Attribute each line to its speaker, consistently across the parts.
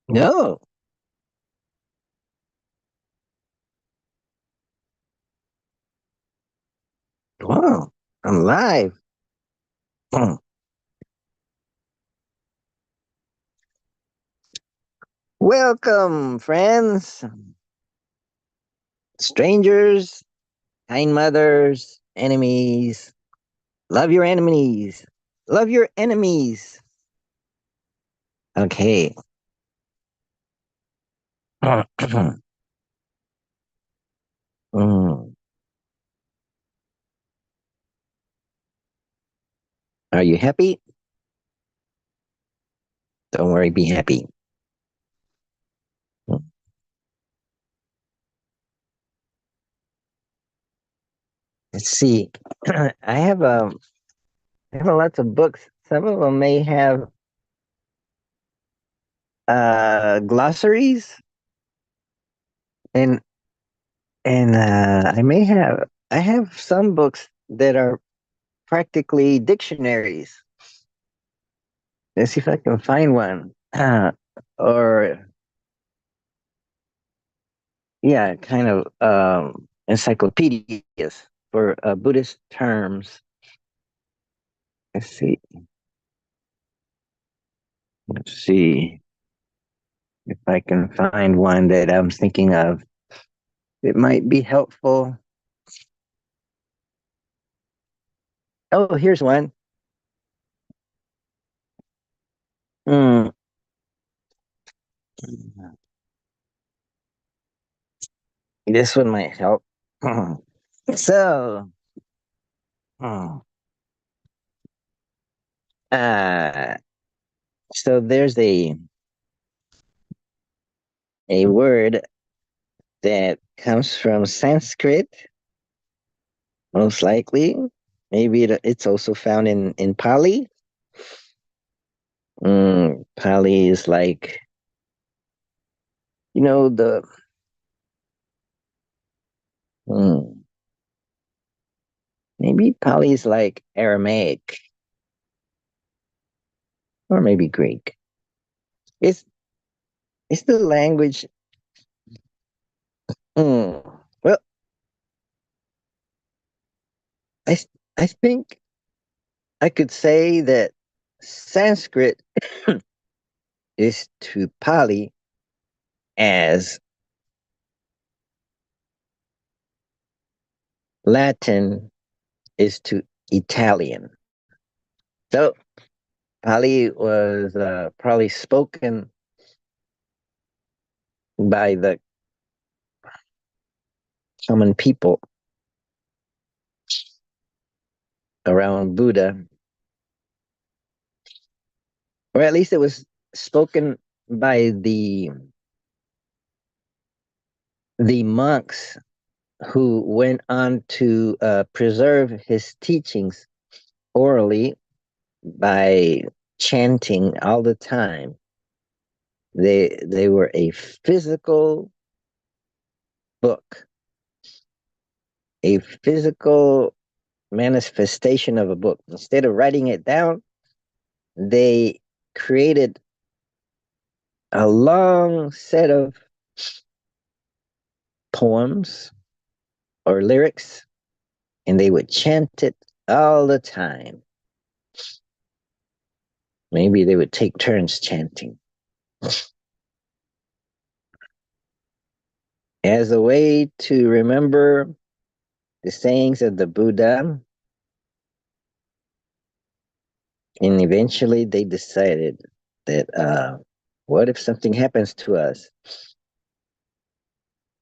Speaker 1: No. Wow. I'm live. Welcome, friends, strangers, kind mothers, enemies. Love your enemies. Love your enemies. Okay. Mm. Are you happy? Don't worry, be happy. Let's see. I have lots of books. Some of them may have glossaries, and I have some books that are practically dictionaries. Let's see if I can find one. Or yeah, kind of encyclopedias for Buddhist terms. Let's see. Let's see if I can find one that I'm thinking of. It might be helpful. Oh, here's one. Hmm. This one might help. So, hmm, uh, so there's a word that comes from Sanskrit, most likely. Maybe it's also found in Pali. Pali is like, the mm, maybe Pali is like Aramaic or maybe Greek. It's it's the language. Mm, well, I I think I could say that Sanskrit is to Pali as Latin is to Italian. So Pali was probably spoken by the common people around Buddha, or at least it was spoken by the monks who went on to preserve his teachings orally by chanting all the time. They were a physical book, a physical manifestation of a book. Instead of writing it down, they created a long set of poems or lyrics, and they would chant it all the time. Maybe they would take turns chanting as a way to remember the sayings of the Buddha. And eventually they decided that, what if something happens to us?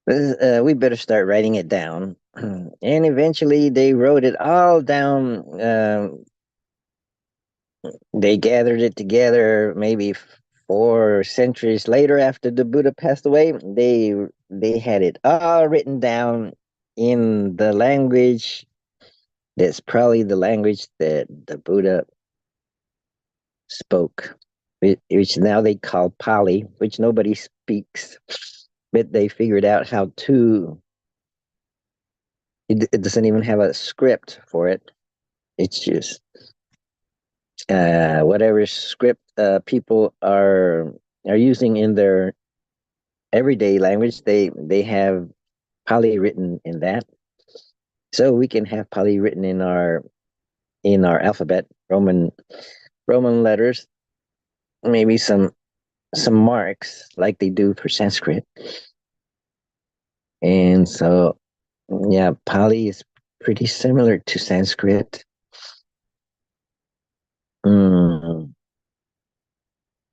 Speaker 1: We better start writing it down. And eventually they wrote it all down. They gathered it together maybe 4 centuries later after the Buddha passed away. They had it all written down in the language that's probably the language that the Buddha spoke, which now they call Pali, which nobody speaks. but they figured out how to. It doesn't even have a script for it. It's just whatever script people are using in their everyday language. They have Pali written in that, so we can have Pali written in our alphabet, Roman letters, maybe some marks like they do for Sanskrit. And so, yeah, Pali is pretty similar to Sanskrit. Mm.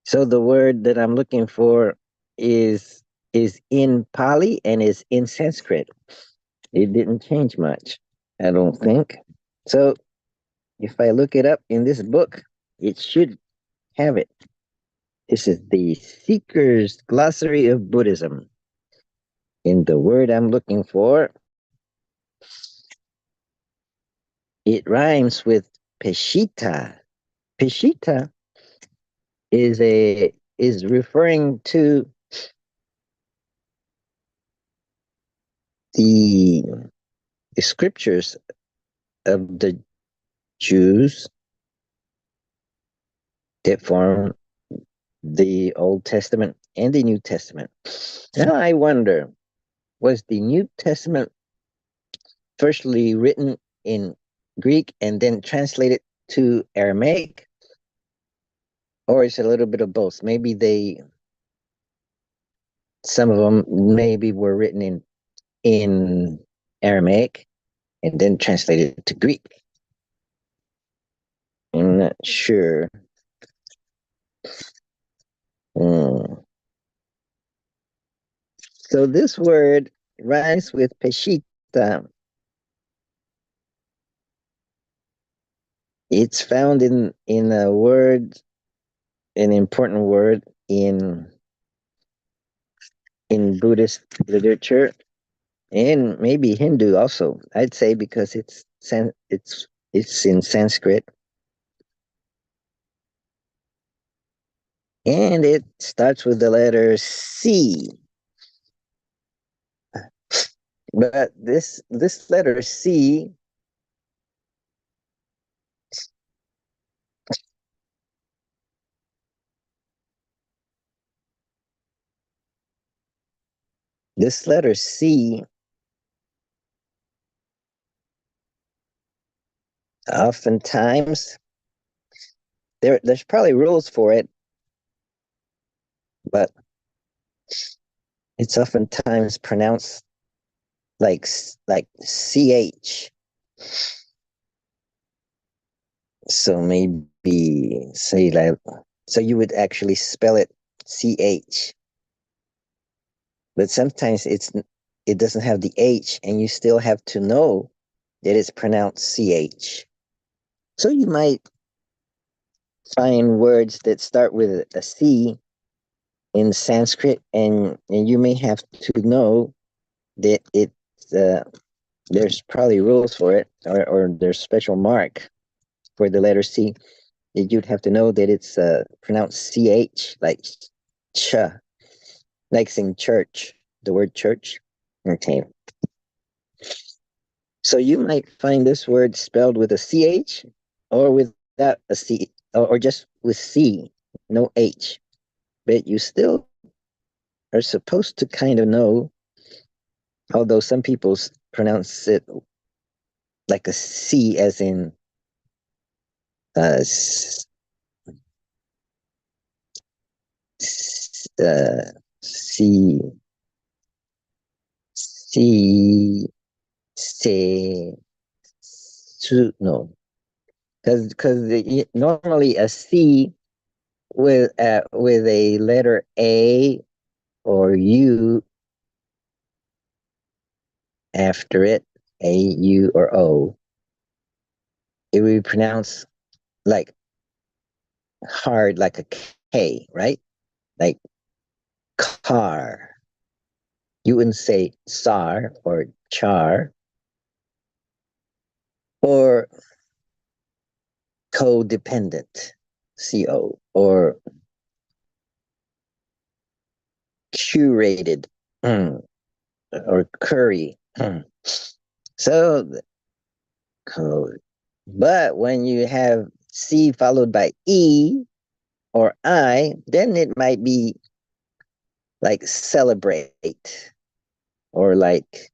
Speaker 1: So the word that I'm looking for is is in Pali and is in Sanskrit. It didn't change much, I don't think. So if I look it up in this book, it should have it. This is the Seeker's Glossary of Buddhism. In the word I'm looking for, it rhymes with Peshitta. Peshitta is referring to the, the scriptures of the Jews that form the Old Testament and the New Testament. Now I wonder, was the New Testament firstly written in Greek and then translated to Aramaic, or is it a little bit of both? Maybe some of them maybe were written in Aramaic and then translated to Greek. I'm not sure. Mm. So this word rhymes with Peshitta. It's found in a word, an important word in Buddhist literature and maybe Hindu also. I'd say because it's in Sanskrit and it starts with the letter C. But this letter C, this letter C, oftentimes there's probably rules for it, but it's oftentimes pronounced like ch. So maybe say like, so you would actually spell it ch, but sometimes it doesn't have the h, and you still have to know that it's pronounced ch. So you might find words that start with a c in Sanskrit, and you may have to know that uh, there's probably rules for it, or there's special mark for the letter C. That you'd have to know that it's pronounced ch, like ch, like saying church, the word church. Okay, so you might find this word spelled with a ch, or without a c, or just with c, no h. But you still are supposed to kind of know, although some people pronounce it like a C, as in uh, C, C, C, no, because normally a C with a letter A or U after it, A, U, or O, it would be pronounced like hard, like a K, right? Like car. You wouldn't say SAR or char or codependent, CO, or curated. or curry. So code. But when you have C followed by E or I, then it might be like celebrate or like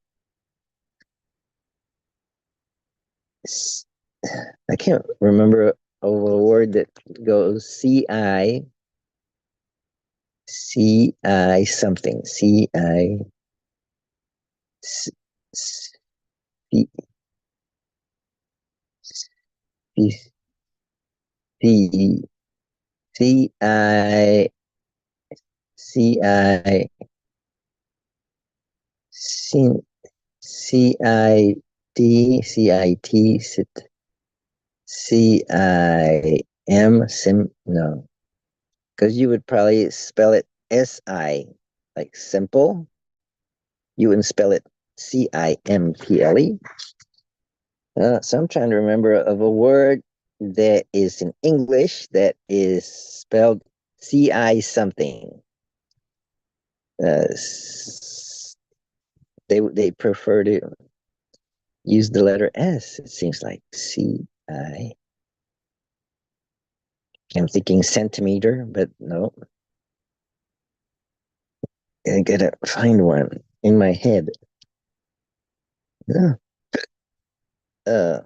Speaker 1: I can't remember of a word that goes C I something C C C C C I C CIT CIM sim no, because you would probably spell it SI like simple. You wouldn't spell it CIMPLE. So I'm trying to remember of a word that is in English that is spelled CI something. Uh, they prefer to use the letter S. It seems like CI. I'm thinking centimeter, but no. I gotta find one in my head. Yeah. Uh,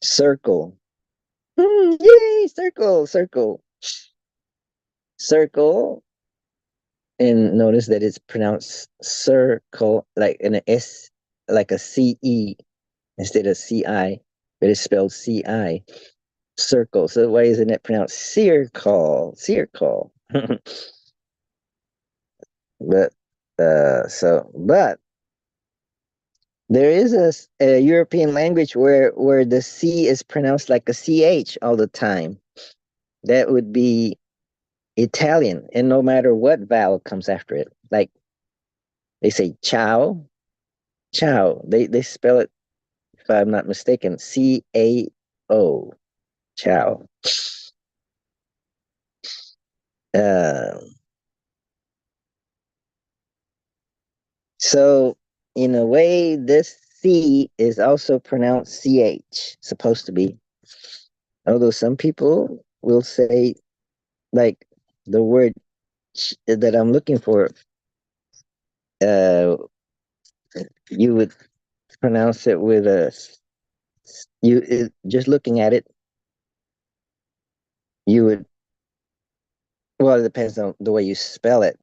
Speaker 1: Circle. Yay! Circle, circle, circle. And notice that it's pronounced circle, like an S, like a CE instead of CI, but it's spelled CI. Circle. So why isn't it pronounced circle? Circle. But but there is a European language where the C is pronounced like a CH all the time. That would be Italian, and no matter what vowel comes after it, like they say ciao, ciao. They spell it, if I'm not mistaken, CAO, ciao. Uh, so in a way, this C is also pronounced CH, supposed to be. Although some people will say like the word that I'm looking for, uh, you would pronounce it with a just looking at it, you would, well, it depends on the way you spell it.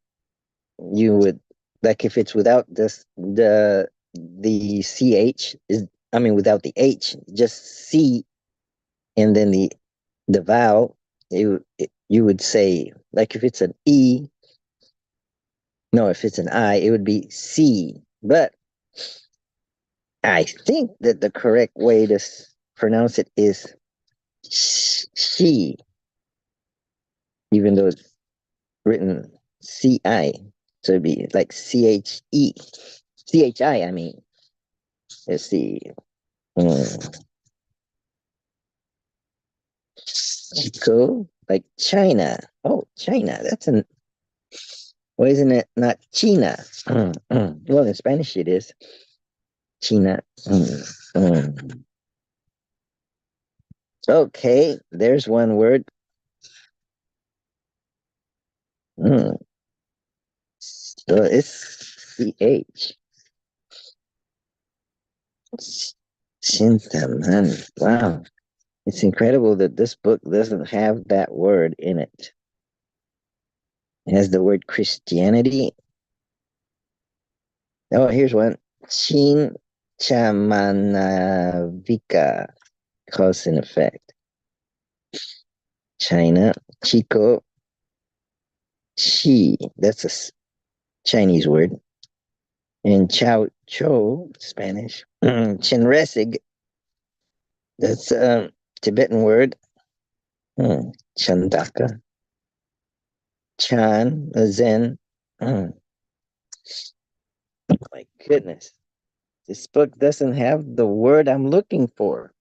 Speaker 1: You would, like, if it's without this the ch is, I mean, without the h, just c, and then the vowel, you would say, like, if it's an e, no, if it's an I, it would be c. But I think that the correct way to pronounce it is she, even though it's written CI. So it'd be like CHI, I mean. Let's see. Mm. Chico, like China. Oh, China. That's an, why isn't it not China? Well, in Spanish it is China. Mm. Okay, there's one word. Mm. So it's CH. Shintaman. Wow. It's incredible that this book doesn't have that word in it. It has the word Christianity. Oh, here's one. Chin Chamanavika, cause and effect. China, Chico, Chi, that's a Chinese word. And Chao Cho, Spanish. Chinresig, that's a Tibetan word. Chandaka. Chan, Zen. Oh my goodness. This book doesn't have the word I'm looking for.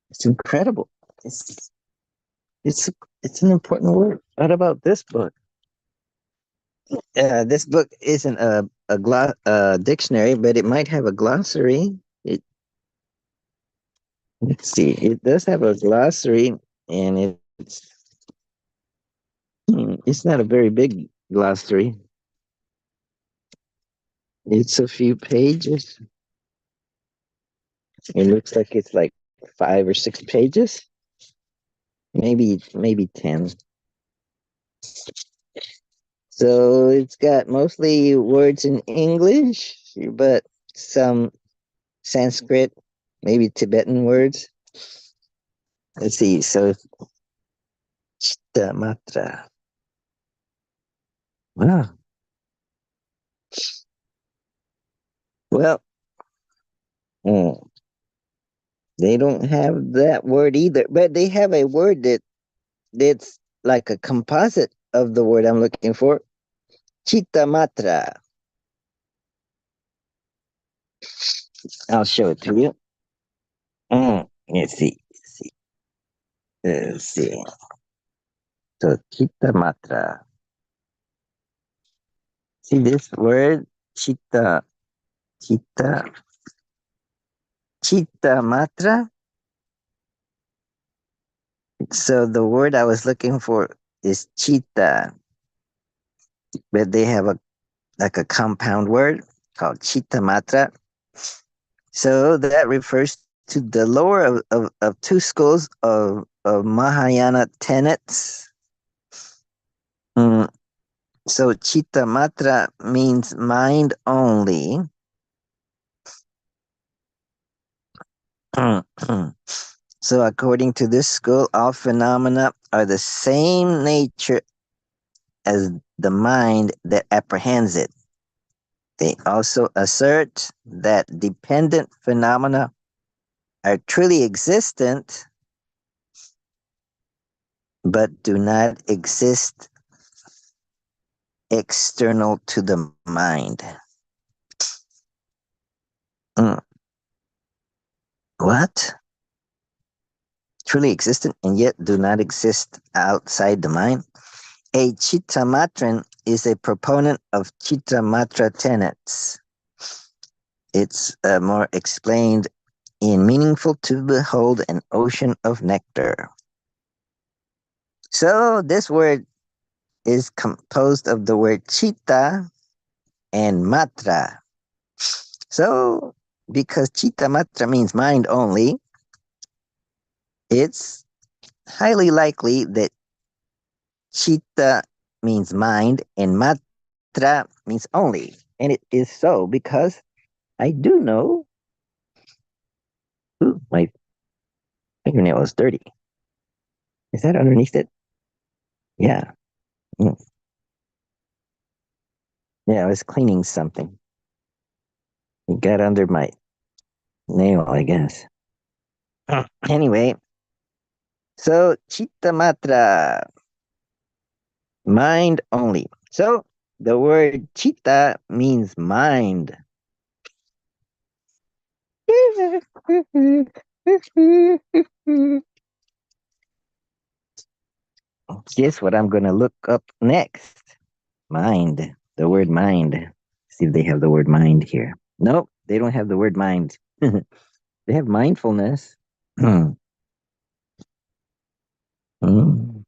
Speaker 1: It's incredible. It's it's it's an important word. What about this book? This book isn't a dictionary, but it might have a glossary. It Let's see. It does have a glossary, and it's not a very big glossary. It's a few pages. It looks like it's like 5 or 6 pages, maybe 10. So it's got mostly words in English, but some Sanskrit, maybe Tibetan words. Let's see. So chitta matra. Wow. Well, mm, they don't have that word either, but they have a word that's like a composite of the word I'm looking for. Chitta matra. I'll show it to you. Let's see. Let's see. So chitta matra. See this word? Chitta. Chitta. Chitta matra. So the word I was looking for is chitta, but they have a like a compound word called chitta matra. So that refers to the lower of two schools of Mahayana tenets. Mm, so chitta matra means mind only. So according to this school, all phenomena are the same nature as the mind that apprehends it. They also assert that dependent phenomena are truly existent, but do not exist external to the mind. Mm, what? Truly existent and yet do not exist outside the mind? A chittamatran is a proponent of chittamatra tenets. It's more explained in Meaningful to Behold an Ocean of Nectar. So this word is composed of the word chitta and matra. So because chitta matra means mind only, it's highly likely that chitta means mind and matra means only. And it is so because I do know, ooh, my fingernail is dirty. Is that underneath it? Yeah. Mm. Yeah, I was cleaning something. It got under my nail, I guess. Anyway, so chitta matra, mind only. So the word chitta means mind. Guess what I'm going to look up next? Mind. The word mind. See if they have the word mind here. Nope, they don't have the word mind. They have mindfulness. Hmm. Hmm.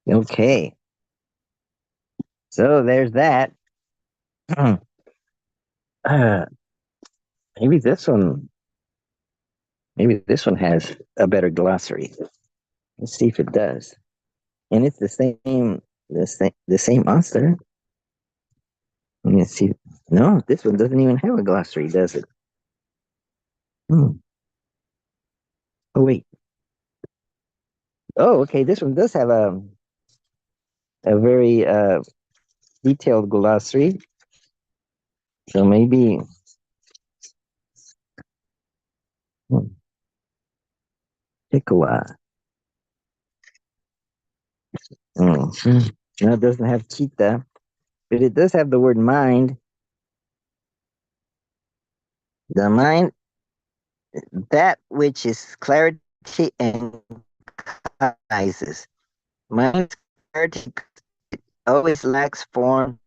Speaker 1: Okay, so there's that. uh, maybe this one. Maybe this one has a better glossary. Let's see if it does. And it's the same author. Let's see. No, this one doesn't even have a glossary, does it? Hmm. Oh wait. Oh, okay. This one does have a very detailed glossary. So maybe hmm, Piccola. Mm. No, it doesn't have chitta, but it does have the word mind. The mind, that which is clarity and cognizes. Mind's clarity always lacks form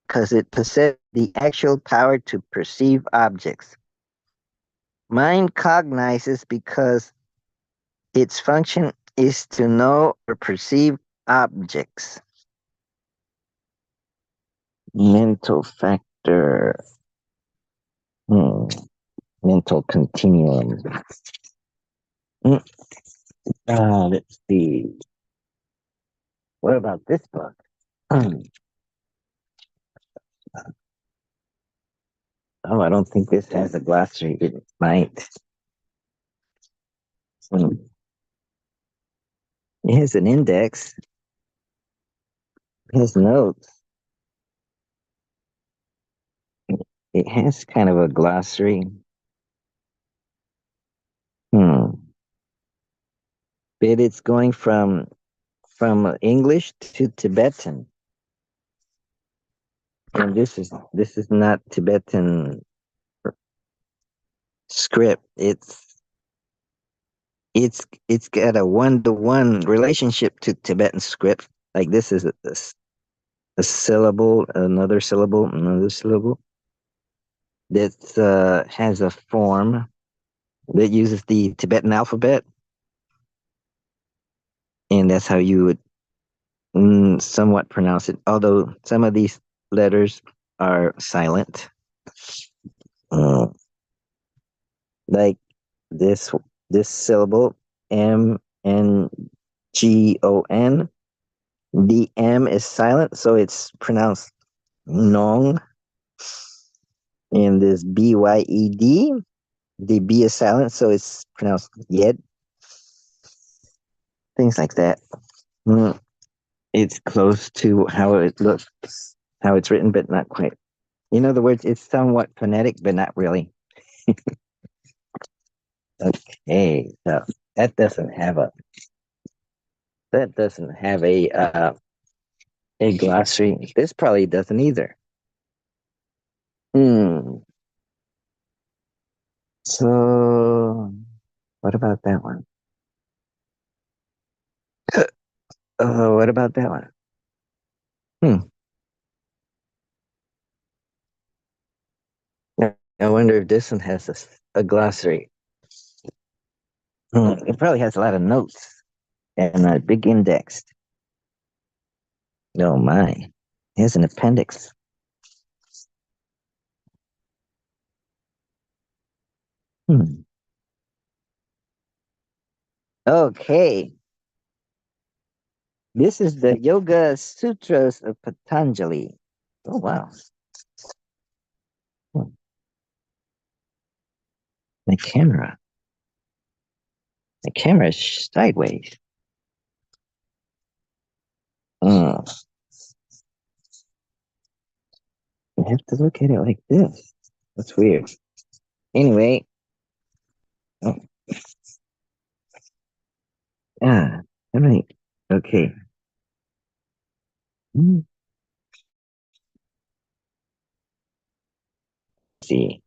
Speaker 1: because it possesses the actual power to perceive objects. Mind cognizes because its function is to know or perceive objects. Mental factor. Hmm. Mental continuum. Hmm. Let's see. What about this book? Oh, I don't think this has a glossary. It might. Hmm. It has an index. It has notes. It has kind of a glossary. Hmm. But it's going from English to Tibetan, and this is not Tibetan script. It's got a one-to-one relationship to Tibetan script. Like this is a syllable, another syllable that has a form that uses the Tibetan alphabet, and that's how you would somewhat pronounce it. Although some of these letters are silent, uh, like this this syllable Mngon. The M is silent, so it's pronounced Nong. And this Byed, the B is silent, so it's pronounced Yed. Things like that. Mm, It's close to how it looks, how it's written, but not quite. In other words, it's somewhat phonetic, but not really. Okay, so that doesn't have a that doesn't have a glossary. This probably doesn't either. Hmm. So what about that one? What about that one? Hmm. I wonder if this one has a glossary. It probably has a lot of notes and a big index. Oh my. Here's an appendix. Hmm. Okay. This is the Yoga Sutras of Patanjali. Oh wow. Hmm. My camera. My camera is sideways. Hmm. I have to look at it like this. That's weird. Anyway. Oh, all right. Okay. Hmm. See.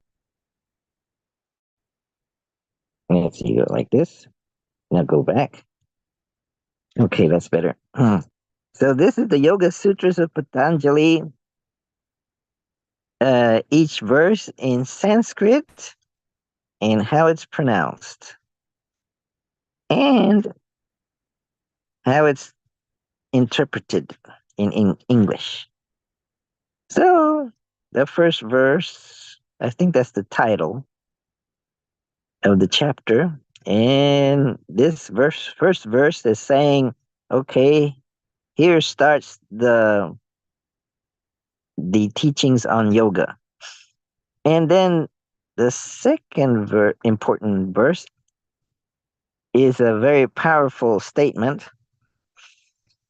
Speaker 1: Let's see. Go like this. Now go back. Okay, that's better. So this is the Yoga Sutras of Patanjali. Each verse in Sanskrit and how it's pronounced, and how it's interpreted in English. So the first verse, I think that's the title of the chapter, and this first verse is saying, okay, here starts the teachings on yoga. And then the second important verse is a very powerful statement.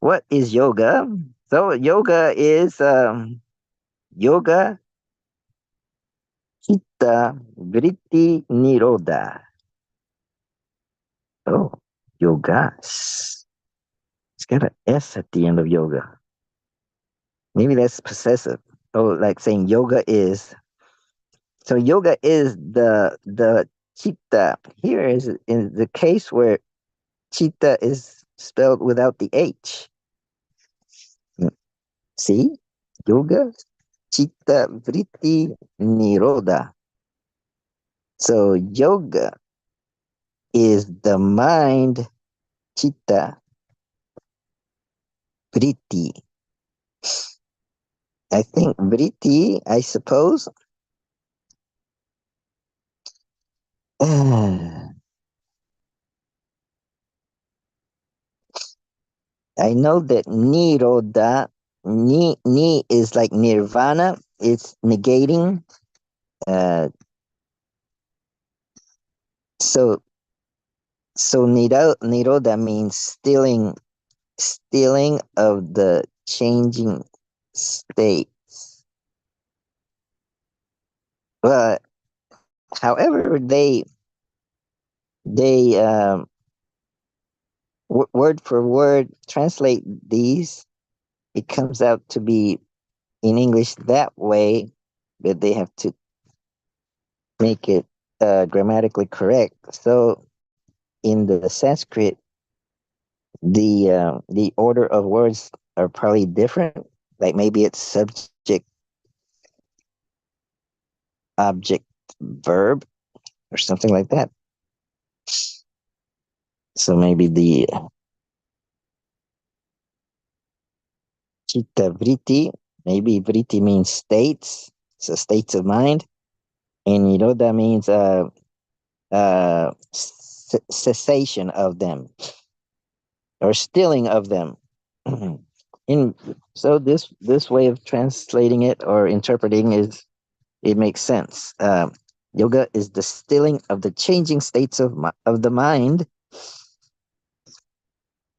Speaker 1: What is yoga? So yoga is yoga chitta vritti nirodha. Oh, yoga. It's got an S at the end of yoga. Maybe that's possessive. Oh, like saying yoga is. So yoga is the chitta. Here is in the case where chitta is spelled without the H. See? Yoga, chitta, vritti, nirodha. So yoga is the mind, chitta, vritti. I think vritti, I suppose. I know that nirodha, ni is like nirvana. It's negating. Uh, so nirodha means stealing of the changing state. But however, they word for word translate these. It comes out to be in English that way, but they have to make it grammatically correct. So in the Sanskrit, the order of words are probably different. Like maybe it's subject, object, verb, or something like that. So maybe the chitta vritti, maybe vritti means states, so states of mind, and nirodha means cessation of them or stealing of them. In so this way of translating it or interpreting is it makes sense. Yoga is the stilling of the changing states of the mind,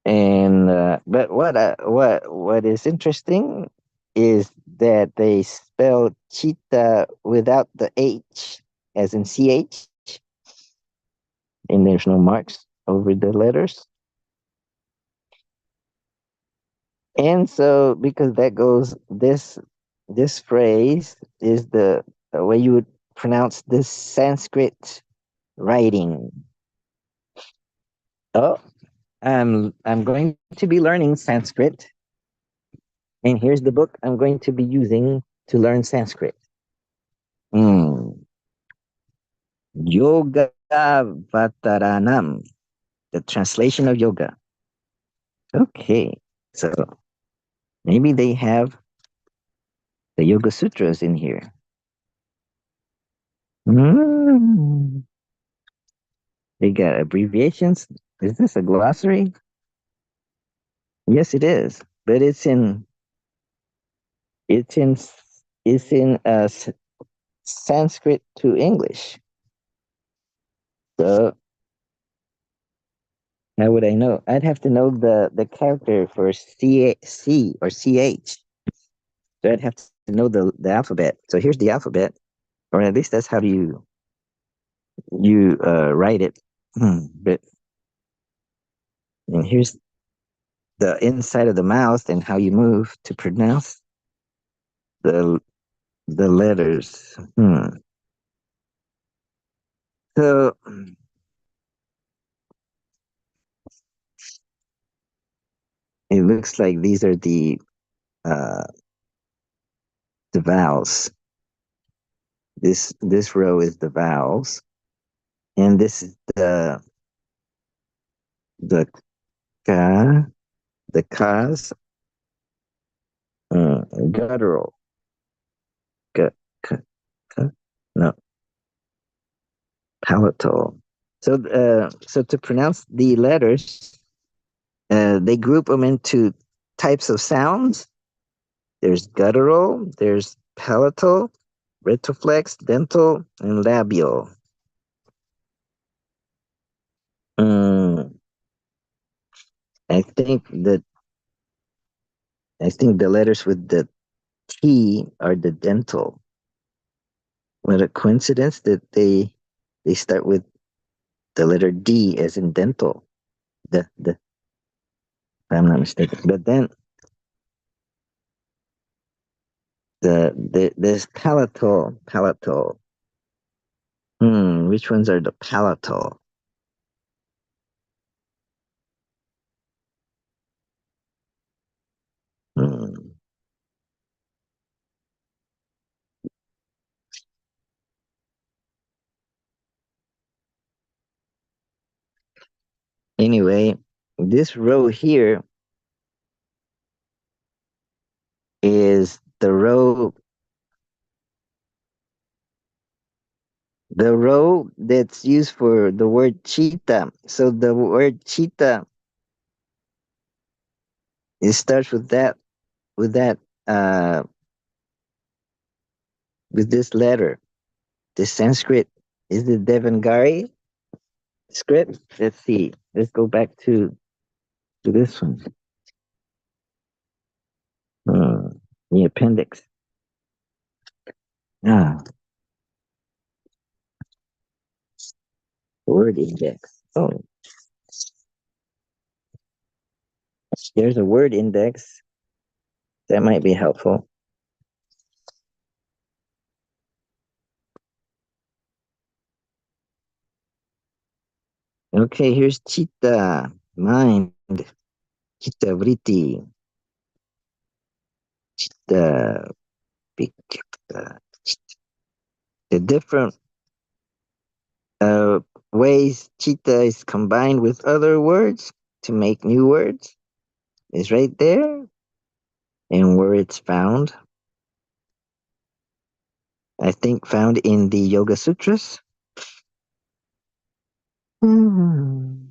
Speaker 1: and but what is interesting is that they spell chitta without the H, as in ch, and there's no marks over the letters. And so, because that goes, this phrase is the way you would pronounce this Sanskrit writing. Oh, I'm going to be learning Sanskrit, and here's the book I'm going to be using to learn Sanskrit. Hmm. Yoga Vataranam, the translation of yoga. Okay, so maybe they have the Yoga Sutras in here. Hmm. They got abbreviations. Is this a glossary? Yes, it is, but it's in it's in Sanskrit to English. So how would I know? I'd have to know the character for C or CH. So I'd have to know the alphabet. So here's the alphabet, or at least that's how you write it. But and here's the inside of the mouth and how you move to pronounce the the letters. So it looks like these are uh, the vowels. This row is the vowels, and this is the ka, the kas, guttural, ka, ka, ka, no, palatal. So to pronounce the letters, they group them into types of sounds. There's guttural, there's palatal, retroflex, dental, and labial. Mm, I think that I think the letters with the T are the dental. What a coincidence that they start with the letter D as in dental. The if I'm not mistaken. But then there's palatal. Which ones are the palatal? Hmm. Anyway, this row here is the row that's used for the word chitta. So the word chitta, it starts with that uh with this letter. The Sanskrit is the Devanagari script. Let's see. Let's go back to this one. Hmm. The appendix. Ah, word index. Oh, there's a word index that might be helpful. Okay, here's chitta, mind, chitta vritti, the big, the different uh, ways chitta is combined with other words to make new words is right there, and where it's found. I think found in the Yoga Sutras. Hmm.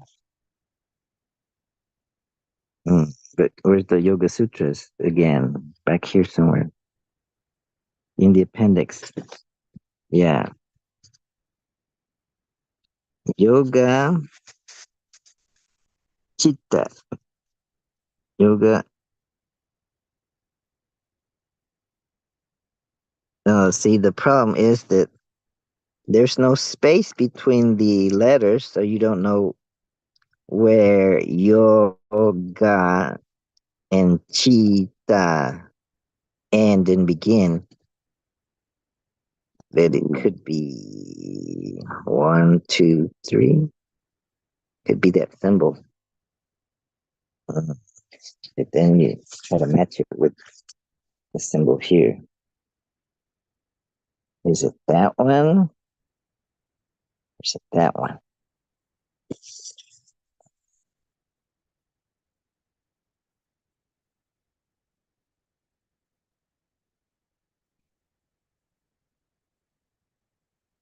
Speaker 1: Mm, but where's the Yoga Sutras again? Back here somewhere in the appendix. Yeah, Yoga Chitta. Yoga. See, the problem is that there's no space between the letters, so you don't know where yoga and chitta end and begin. That it could be one, two, three. Could be that symbol. Uh, but then you try to match it with the symbol here. Is it that one? Or is it that one?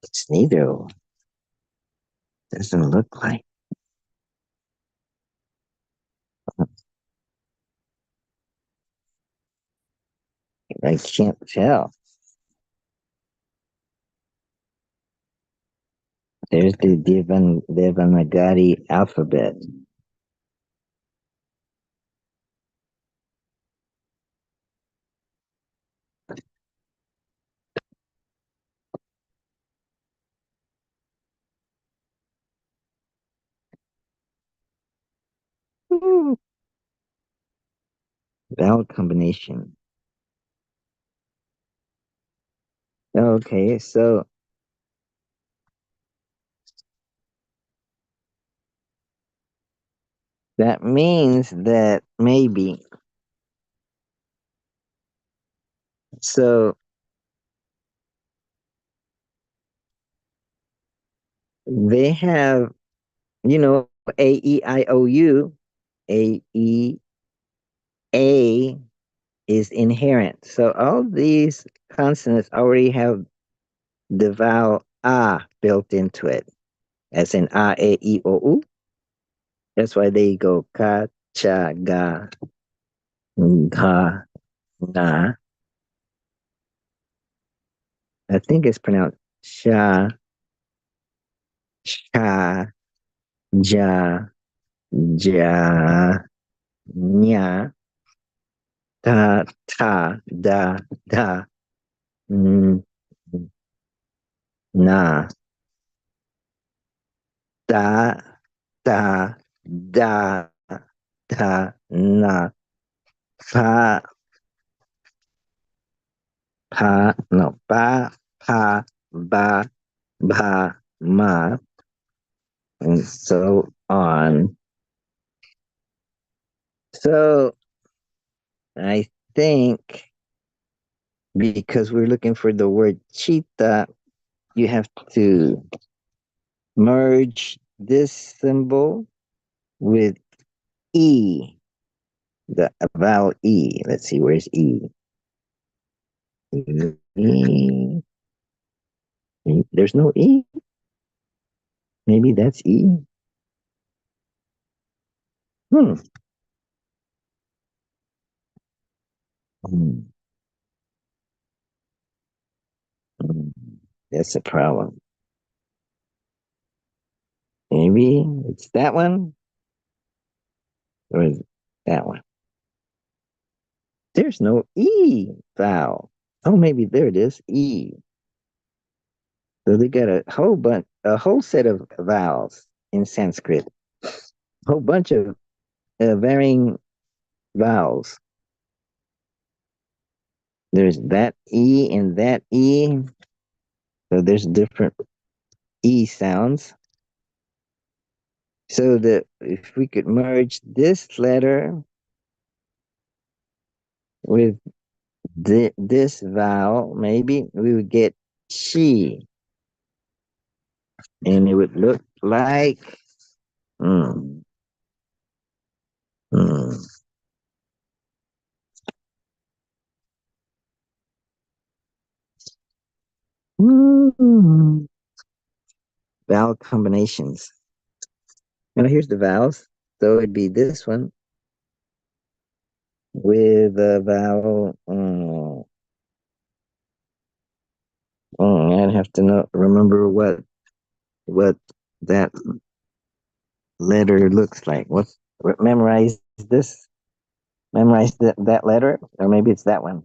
Speaker 1: It's neither. Doesn't look like. I can't tell. There's the Devanagari alphabet. Hmm. Vowel combination. Okay, so that means that maybe. So they have, A-E-I-O-U. A is inherent. So all these consonants already have the vowel A built into it, as in A, E, I, O, U. That's why they go ka, cha, ga, ga, na. I think it's pronounced sha, cha, ja, ja, nya, ta, ta, da, da, mm, na, da, da, da, da, na, pa, pa, no, pa, pa, ba, ba, ma, and so on. So I think because we're looking for the word cheetah, you have to merge this symbol with E, the vowel E. Let's see, where's E? E. There's no E. Maybe that's E. Hmm. Hmm. Hmm. That's a problem. Maybe it's that one or is it that one? There's no E vowel. Oh, maybe there it is. E. So they got a whole set of vowels in Sanskrit. A whole bunch of varying vowels. There's that E and that E. So there's different E sounds. So that if we could merge this letter with this vowel, maybe we would get she, and it would look like mm, mm, mm, vowel combinations. Now here's the vowels. So it'd be this one with a vowel. I'd have to remember what that letter looks like. Memorize this? Memorize that letter, or maybe it's that one.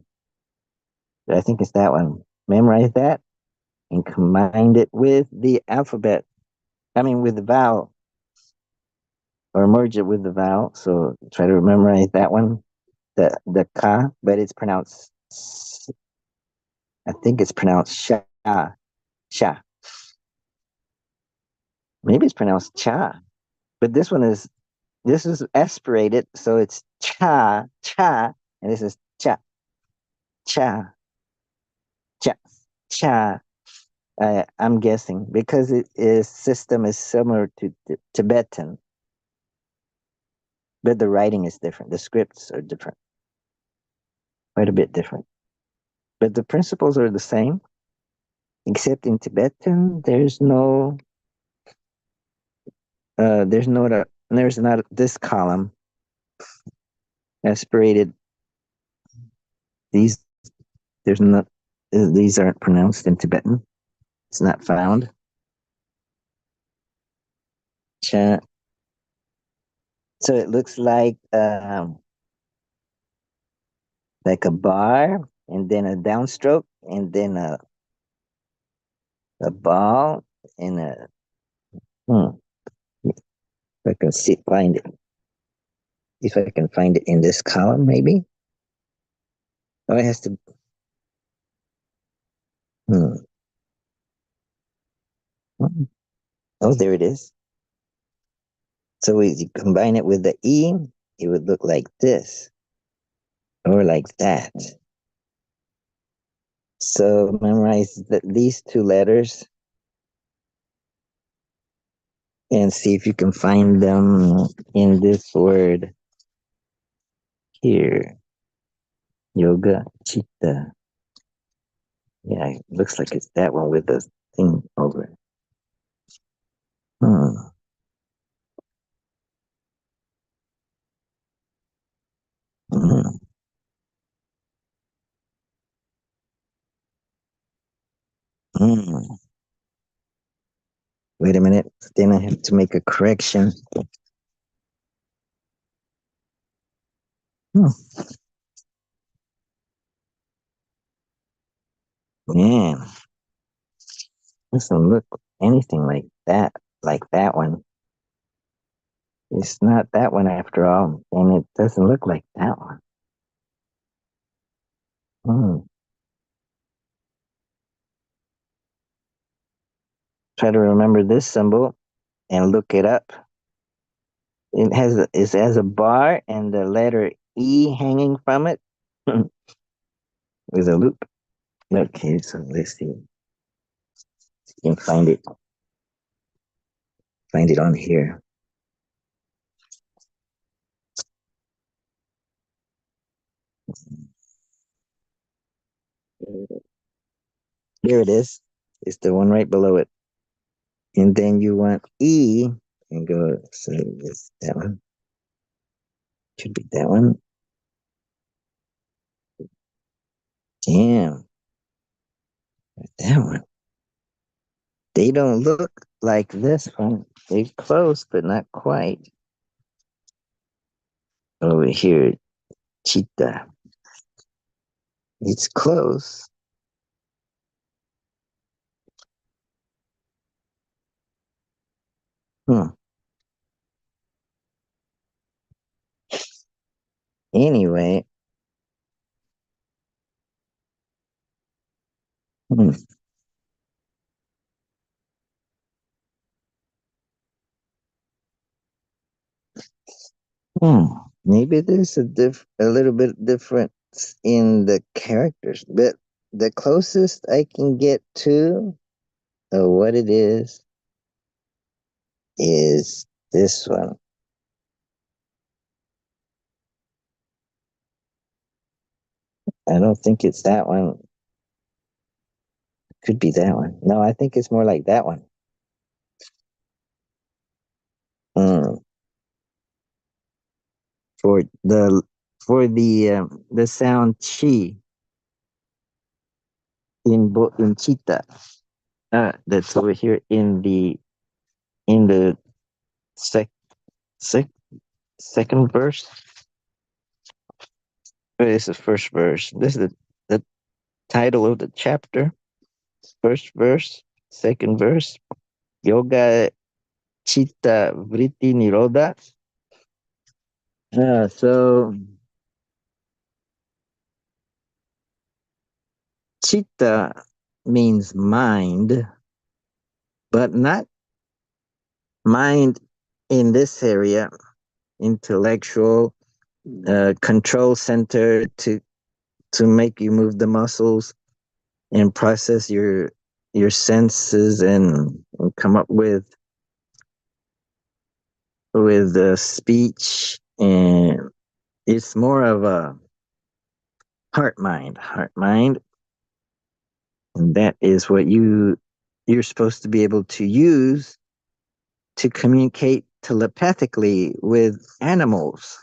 Speaker 1: I think it's that one. Memorize that and combine it with the alphabet. I mean, with the vowel, or merge it with the vowel. So try to memorize that one, the ka, but it's pronounced. I think it's pronounced sha, sha. Maybe it's pronounced cha, but this is aspirated, so it's cha cha, and this is cha cha cha cha. I'm guessing because it is system is similar to Tibetan, but the writing is different. The scripts are different, quite a bit different. But the principles are the same, except in Tibetan, there's not this column aspirated. These there's not these aren't pronounced in Tibetan. It's not found. Cha. So it looks like a bar, and then a downstroke, and then a ball, and hmm, if I can find it. If I can find it in this column, maybe. Oh, it has to. Hmm. Oh, there it is. So we combine it with the E, it would look like this or like that. So memorize these two letters and see if you can find them in this word here. Yoga, chitta. Yeah, it looks like it's that one with the thing over it. Hmm. Mm. Mm. Wait a minute. Then I have to make a correction. Hmm. Man, doesn't look anything like that one. It's not that one after all, and it doesn't look like that one. Hmm. Try to remember this symbol and look it up. It has a bar and the letter E hanging from it with a loop. Okay, so let's see. You can find it on here. There it is. It's the one right below it. And then you want E and go, so this, that one. Should be that one. Damn, that one. They don't look like this one. They're close, but not quite. Over here, chitta. It's close. Hmm. Anyway, hmm. Hmm. Maybe there's a little bit difference in the characters, but the closest I can get to what it is this one. I don't think it's that one. Could be that one. No, I think it's more like that one. Hmm. For the sound chi in chitta. That's over here in the sec, sec second verse. This is the first verse. This is the title of the chapter. First verse, second verse. Yoga chitta vritti nirodha. So chitta means mind, but not mind in this area, intellectual control center to make you move the muscles and process your senses and come up with speech, and it's more of a heart mind, and that is what you're supposed to be able to use to communicate telepathically with animals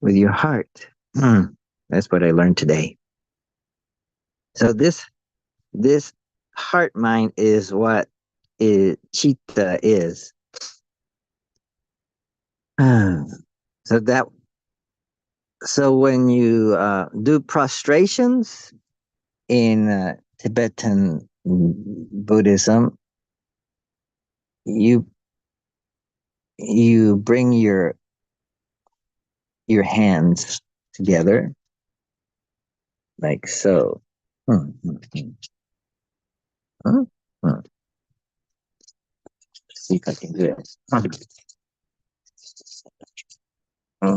Speaker 1: with your heart. Hmm. That's what I learned today. So this heart mind is what chitta is. So that so when you do prostrations in Tibetan Buddhism, you you bring your hands together like so. Hmm, hmm, hmm, hmm, hmm. See if I can do it.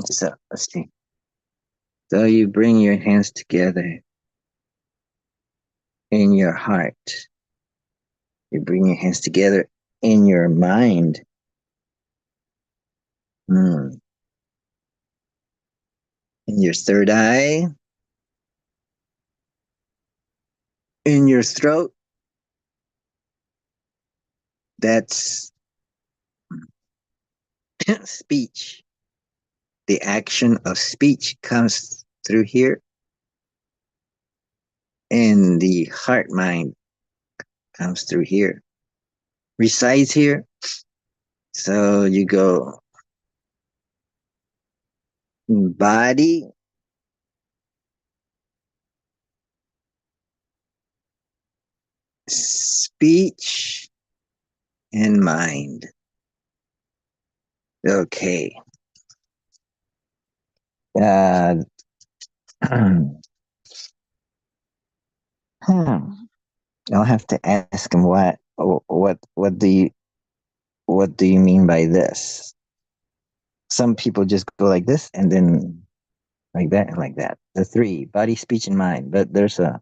Speaker 1: So let's see. So you bring your hands together in your heart. You bring your hands together in your mind. Hmm. In your third eye, in your throat. That's speech. The action of speech comes through here, and the heart mind comes through here, resides here. So you go body, speech, and mind. Okay. Uh, I'll have to ask him what do you mean by this? Some people just go like this and then like that and like that. The three, body, speech, and mind. But there's a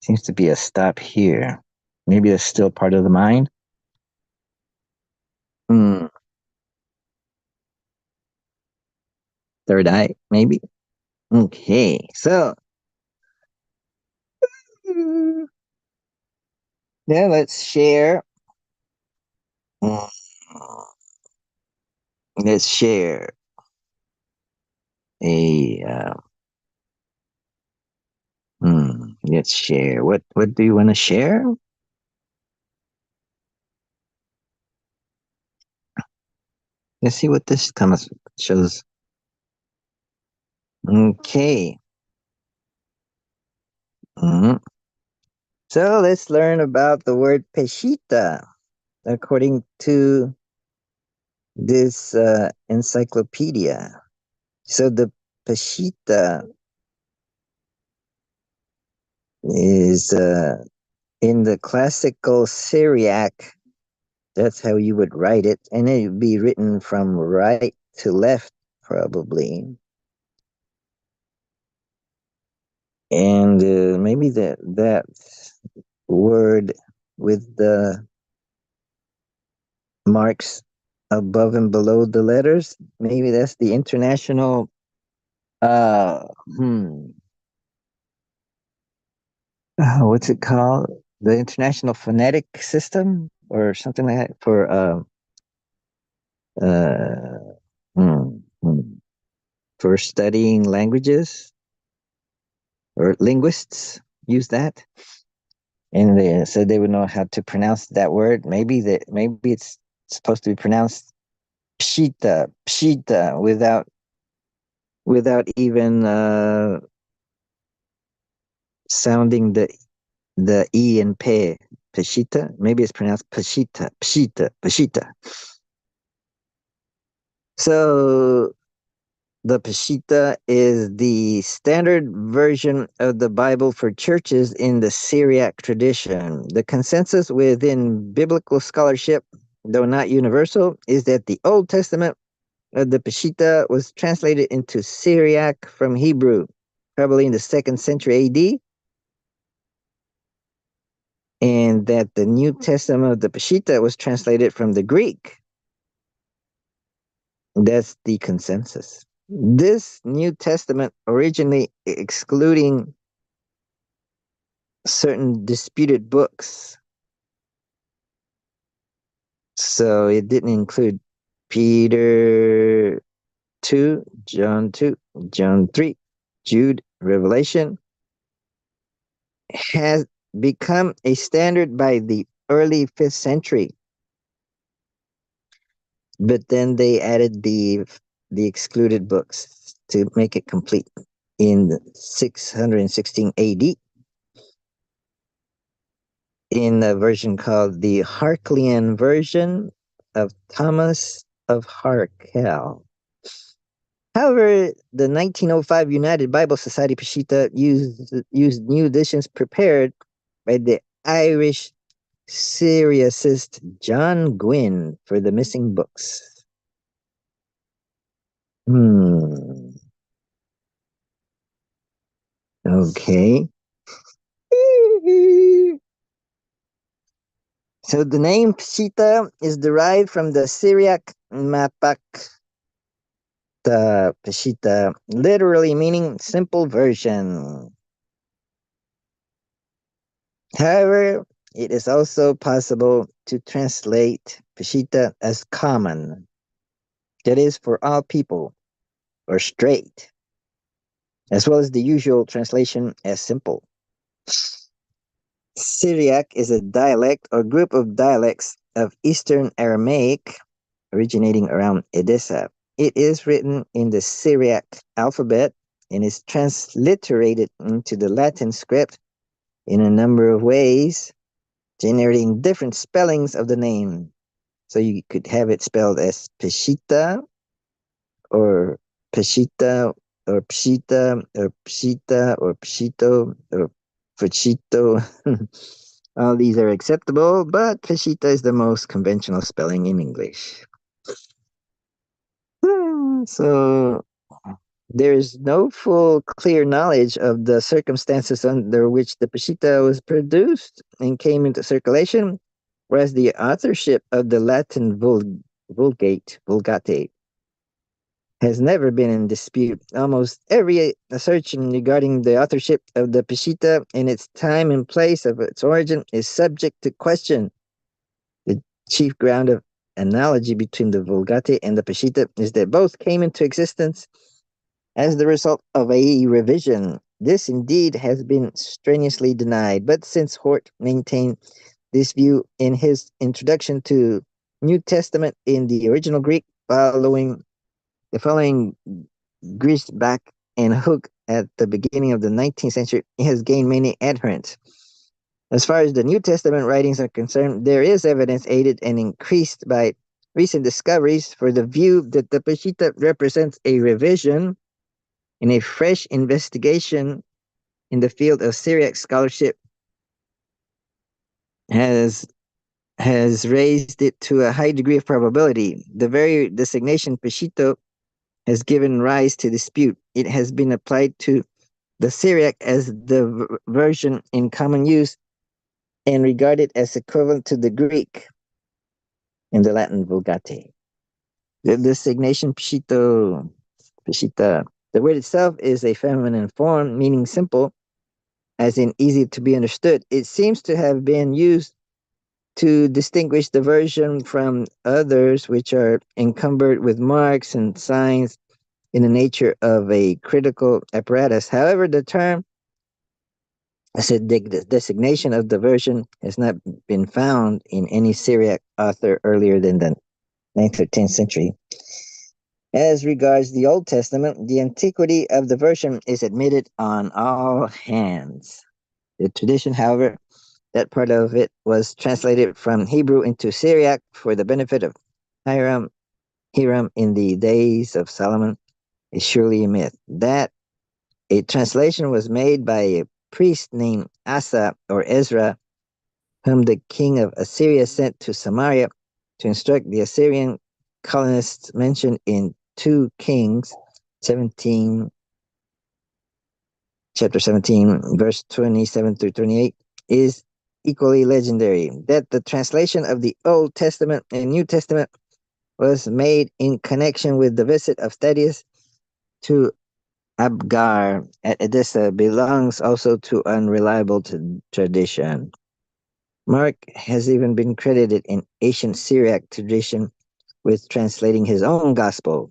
Speaker 1: seems to be a stop here. Maybe it's still part of the mind. Hmm. Third eye, maybe. Okay, so Yeah, let's share. Mm, Let's share a. Let's share. What do you want to share? Let's see what this comes shows. Okay. Mhm. So let's learn about the word Peshitta according to this encyclopedia. So the Peshitta is in the classical Syriac. That's how you would write it, and it would be written from right to left, probably. And maybe that word with the marks above and below the letters. Maybe that's the international uh hmm what's it called? The International Phonetic System or something like that for uh hmm, hmm, for studying languages or linguists use that. And they said they would know how to pronounce that word. Maybe it's supposed to be pronounced pshita without even sounding the e and pe. Peshitta. Maybe it's pronounced Peshitta. So the Peshitta is the standard version of the Bible for churches in the Syriac tradition. The consensus within biblical scholarship, though not universal, is that the Old Testament of the Peshitta was translated into Syriac from Hebrew, probably in the second century AD, and that the New Testament of the Peshitta was translated from the Greek. That's the consensus. This New Testament originally excluding certain disputed books. So it didn't include Peter 2, John 3, Jude, Revelation, has become a standard by the early 5th century. But then they added the excluded books to make it complete in 616 AD in a version called the Harklian version of Thomas of Harkel. However, the 1905 United Bible Society Peshitta used new editions prepared by the Irish Syriacist John Gwynn for the missing books. Hmm. Okay. So the name Peshitta is derived from the Syriac mapak Peshitta, literally meaning simple version. However, it is also possible to translate Peshitta as common, that is, for all people, or straight, as well as the usual translation as simple. Syriac is a dialect or group of dialects of Eastern Aramaic originating around Edessa. It is written in the Syriac alphabet and is transliterated into the Latin script in a number of ways, generating different spellings of the name. So you could have it spelled as Peshitta or Peshitta or Pshita or Pshita or Pshito or Pachito. All these are acceptable, but Peshitta is the most conventional spelling in English. So there is no full clear knowledge of the circumstances under which the Peshitta was produced and came into circulation, whereas the authorship of the Latin Vulgate has never been in dispute. Almost every assertion regarding the authorship of the Peshitta and its time and place of its origin is subject to question. The chief ground of analogy between the Vulgate and the Peshitta is that both came into existence as the result of a revision. This indeed has been strenuously denied, but since Hort maintained this view in his introduction to New Testament in the original Greek, following Griesbach and Hooke at the beginning of the 19th century, it has gained many adherents. As far as the New Testament writings are concerned, there is evidence aided and increased by recent discoveries for the view that the Peshitta represents a revision and a fresh investigation in the field of Syriac scholarship has has raised it to a high degree of probability. The very designation Peshitta has given rise to dispute. It has been applied to the Syriac as the version in common use and regarded as equivalent to the Greek in the Latin Vulgate. The designation Peshitta, the word itself is a feminine form meaning simple, as in easy to be understood. It seems to have been used to distinguish the version from others which are encumbered with marks and signs in the nature of a critical apparatus. However, the term, I said, the designation of the version has not been found in any Syriac author earlier than the 9th or 10th century. As regards the Old Testament, the antiquity of the version is admitted on all hands. The tradition, however, that part of it was translated from Hebrew into Syriac for the benefit of Hiram, Hiram in the days of Solomon is surely a myth. That a translation was made by a priest named Asa or Ezra, whom the king of Assyria sent to Samaria to instruct the Assyrian colonists mentioned in 2 Kings 17, chapter 17, verse 27 through 28, is equally legendary. That the translation of the Old Testament and New Testament was made in connection with the visit of Thaddeus to Abgar at Edessa belongs also to unreliable tradition. Mark has even been credited in ancient Syriac tradition with translating his own gospel,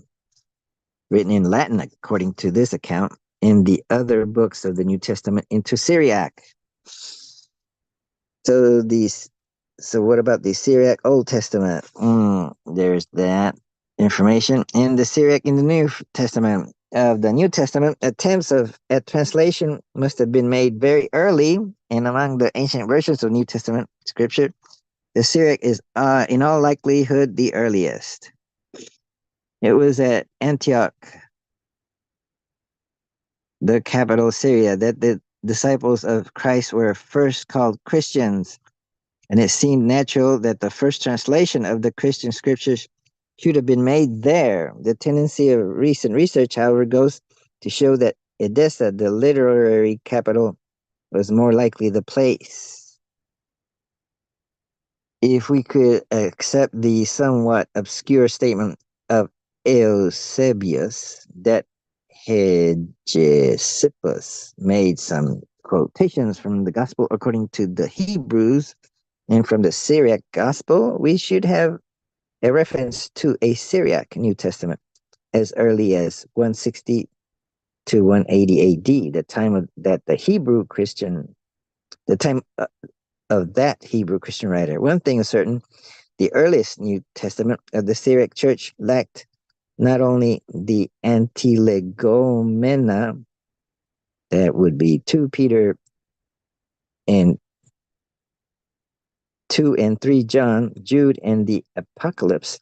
Speaker 1: written in Latin according to this account, in the other books of the New Testament into Syriac. So these, so what about the Syriac Old Testament? There's that information. In the Syriac in the New Testament of the New Testament, attempts at translation must have been made very early, and among the ancient versions of New Testament scripture, the Syriac is in all likelihood the earliest. It was at Antioch, the capital of Syria, that the disciples of Christ were first called Christians, and it seemed natural that the first translation of the Christian scriptures should have been made there. The tendency of recent research, however, goes to show that Edessa, the literary capital, was more likely the place. If we could accept the somewhat obscure statement of Eusebius that Hegesippus made some quotations from the gospel according to the Hebrews and from the Syriac gospel, we should have a reference to a Syriac New Testament as early as 160 to 180 AD, the time of that the time of that Hebrew Christian writer. One thing is certain, the earliest New Testament of the Syriac church lacked not only the antilegomena, that would be 2 Peter and 2 and 3 John, Jude, and the Apocalypse,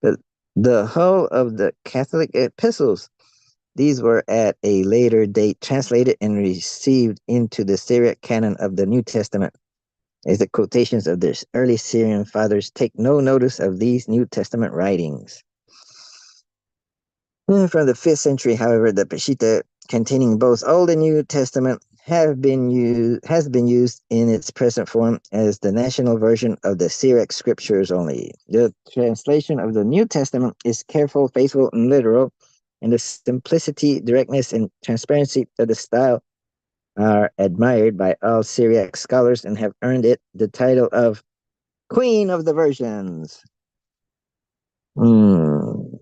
Speaker 1: but the whole of the Catholic epistles. These were at a later date translated and received into the Syriac canon of the New Testament, as the quotations of the early Syrian fathers take no notice of these New Testament writings. From the 5th century, however, the Peshitta, containing both Old and New Testament, has been used in its present form as the national version of the Syriac scriptures only. The translation of the New Testament is careful, faithful, and literal, and the simplicity, directness, and transparency of the style are admired by all Syriac scholars and have earned it the title of Queen of the Versions. Hmm.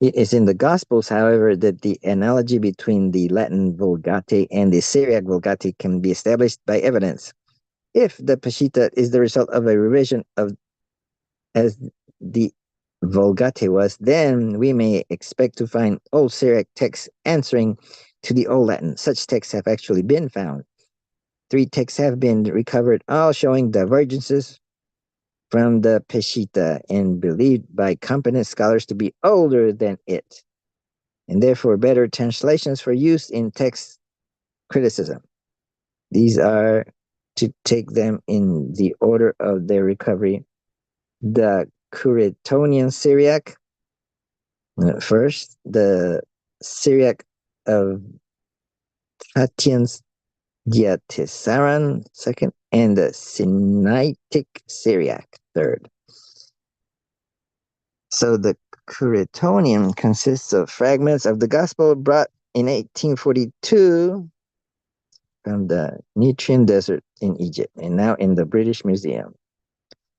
Speaker 1: It is in the Gospels, however, that the analogy between the Latin Vulgate and the Syriac Vulgate can be established by evidence. If the Peshitta is the result of a revision of as the Vulgate was, then we may expect to find Old Syriac texts answering to the Old Latin. Such texts have actually been found. 3 texts have been recovered, all showing divergences from the Peshitta and believed by competent scholars to be older than it, and therefore better translations for use in text criticism. These are, to take them in the order of their recovery, the Curetonian Syriac first, the Syriac of Tatian's Diatessaran second, and the Sinaitic Syriac third. So the Curetonian consists of fragments of the Gospel brought in 1842 from the Nitrian Desert in Egypt and now in the British Museum.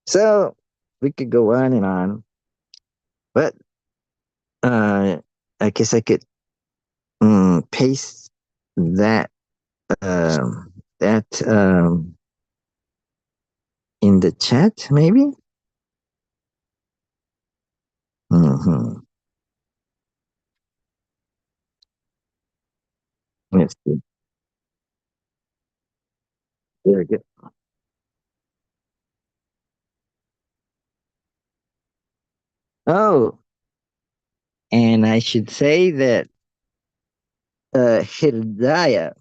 Speaker 1: So we could go on and on, but uh, I guess I could paste that that in the chat, maybe. Mm-hmm. Let's see. Very good. Oh, and I should say that hrdaya,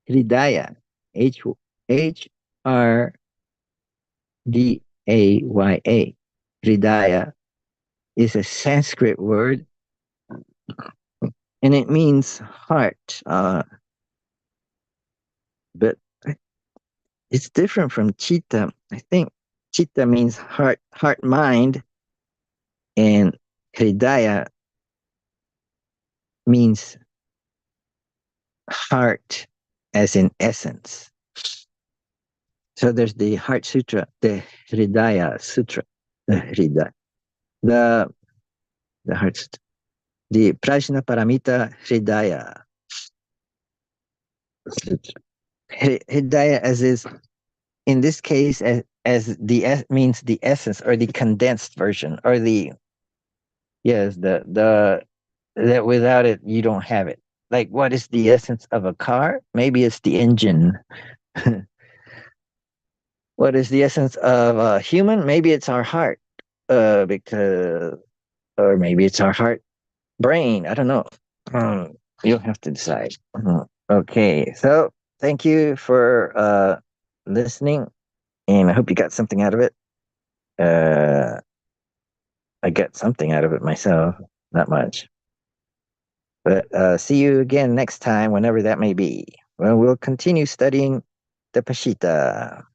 Speaker 1: Hrdaya, hridaya is a Sanskrit word, and it means heart. But it's different from chitta. I think chitta means heart, mind, and hridaya means heart as in essence. So there's the Heart Sutra, the Hridaya Sutra, the Hridaya, the the Heart Sutra, the Prajna Paramita Hridaya Sutra. Hridaya as is in this case as the means the essence or the condensed version or the yes the that without it you don't have it. Like what is the essence of a car? Maybe it's the engine. What is the essence of a human? Maybe it's our heart. Because or maybe it's our heart brain. I don't know. You'll have to decide. Okay, so thank you for listening, and I hope you got something out of it. Uh, I got something out of it myself, not much. But see you again next time, whenever that may be. Well, we'll continue studying the Peshitta.